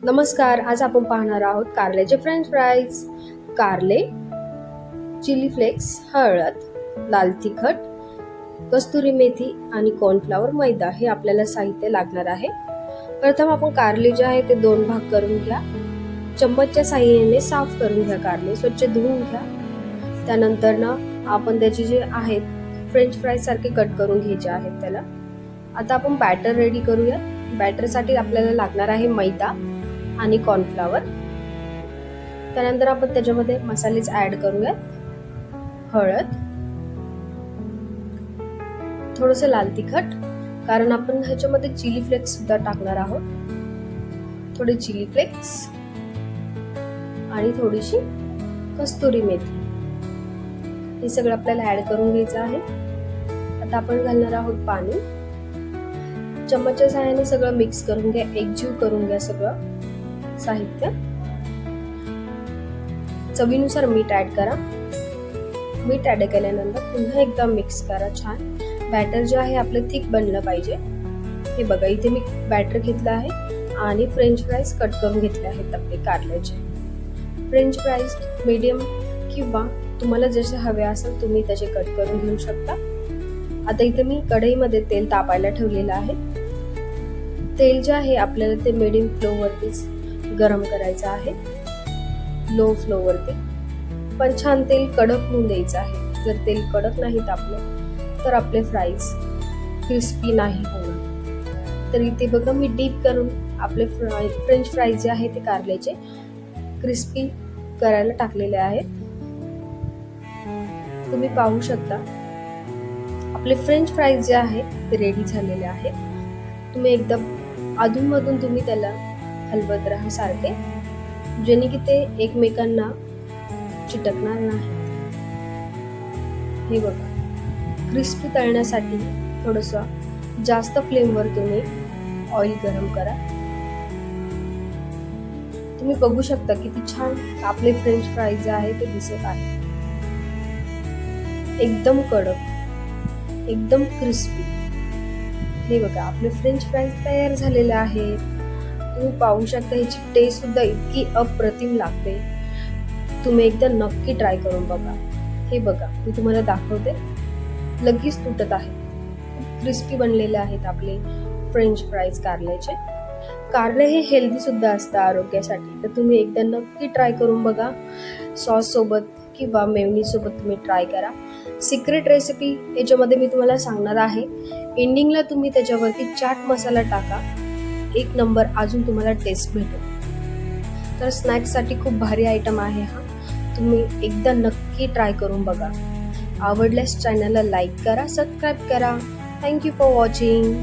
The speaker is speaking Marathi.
नमस्कार. आज आपण पाहणार आहोत कारल्याचे फ्रेंच फ्राईज. कारले, चिली फ्लेक्स, हळद, लाल तिखट, कस्तुरी मेथी आणि कॉर्नफ्लॉवर, मैदा हे आपल्याला साहित्य लागणार आहे. प्रथम आपण कारले जे आहे ते 2 भाग करून घ्या. चम्मचच्या साहाय्याने साफ करून घ्या. कारले स्वच्छ धुवून घ्या. त्यानंतर ना आपण त्याचे जे आहेत फ्रेंच फ्राईज सारखे कट करून घ्यायचे आहेत त्याला. आता आपण बॅटर रेडी करूया. बॅटरसाठी आपल्याला लागणार आहे मैदा आणि कॉर्नफ्लॉवर. त्यानंतर आपण त्याच्यामध्ये मसालेच ऍड करूयात. हळद, थोडंसं लाल तिखट, कारण आपण ह्याच्यामध्ये चिली फ्लेक्स सुद्धा टाकणार आहोत. थोडे चिली फ्लेक्स आणि थोडीशी कस्तुरी मेथी, हे सगळं आपल्याला ऍड करून घ्यायचं आहे. आता आपण घालणार आहोत पाणी. चम्मचच्या सहाय्याने सगळं मिक्स करून घ्या, एकजीव करून घ्या सगळं साहित्य. चवीनुसार मीठ ऍड करा. मीठ ऍड केल्यानंतर पुन्हा एकदा मिक्स करा छान. बॅटर जे आहे आपलं थिक बनलं पाहिजे. हे बघा, इथे मी बॅटर घेतलं आहे आणि फ्रेंच फ्राईज कट करून घेतले आहेत आपले कारल्याचे. फ्रेंच फ्राईज मीडियम किंवा तुम्हाला जसे हवे असेल तुम्ही त्याचे कट करून घेऊ शकता. आता इथे मी कढईमध्ये तेल तापायला ठेवलेलं आहे. तेल जे आहे आपल्याला ते मीडियम फ्लो वरतीच गरम करायचं आहे, लो फ्लो वरती. पण छान तेल कडक होऊन द्यायचं आहे. जर तेल कडक नाही तापलं तर आपले फ्राईज क्रिस्पी नाही होणार. तर इथे बघा, मी डीप करून आपले फ्रेंच फ्राईज जे आहे ते कारल्याचे क्रिस्पी करायला टाकलेले आहेत. तुम्ही पाहू शकता आपले फ्रेंच फ्राईज जे आहेत ते रेडी झालेले आहेत. तुम्ही एकदम अधूनमधून तुम्ही त्याला हलवत राहा सारखे, जेणे की ते एकमेकांना चिटकणार नाही. हे बघा, क्रिस्पी तळण्यासाठी थोडंसं जास्त फ्लेमवर तुम्ही ऑइल गरम करा. तुम्ही बघू शकता किती छान आपले फ्रेंच फ्राईज जे आहे ते दिसत आहे. एकदम कडक, एकदम क्रिस्पी. हे बघा, आपले फ्रेंच फ्राईज तयार झालेले आहेत. तुम्ही पाहू शकता ह्याची टेस्ट सुद्धा इतकी अप्रतिम लागते. तुम्ही एकदा नक्की ट्राय करून बघा. हे बघा, मी तुम्हाला दाखवते, लगेच तुटत आहे. क्रिस्पी बनलेले आहेत आपले फ्रेंच फ्राईज कारल्याचे. कारले हे हेल्दी सुद्धा असतं आरोग्यासाठी. तर तुम्ही एकदा नक्की ट्राय करून बघा. सॉस सोबत किंवा मेयोनीज सोबत तुम्ही ट्राय करा. सिक्रेट रेसिपी याच्यामध्ये मी तुम्हाला सांगणार आहे. एंडिंगला तुम्ही त्याच्यावरती चाट मसाला टाका, एक नंबर अजून तुम्हाला टेस्ट भेटेल. तर स्नॅक्ससाठी खूप भारी आयटम आहे हा. तुम्ही एकदा नक्की ट्राय करून बघा. आवडल्यास चॅनलला लाईक करा, सबस्क्राईब करा. Thank you for watching.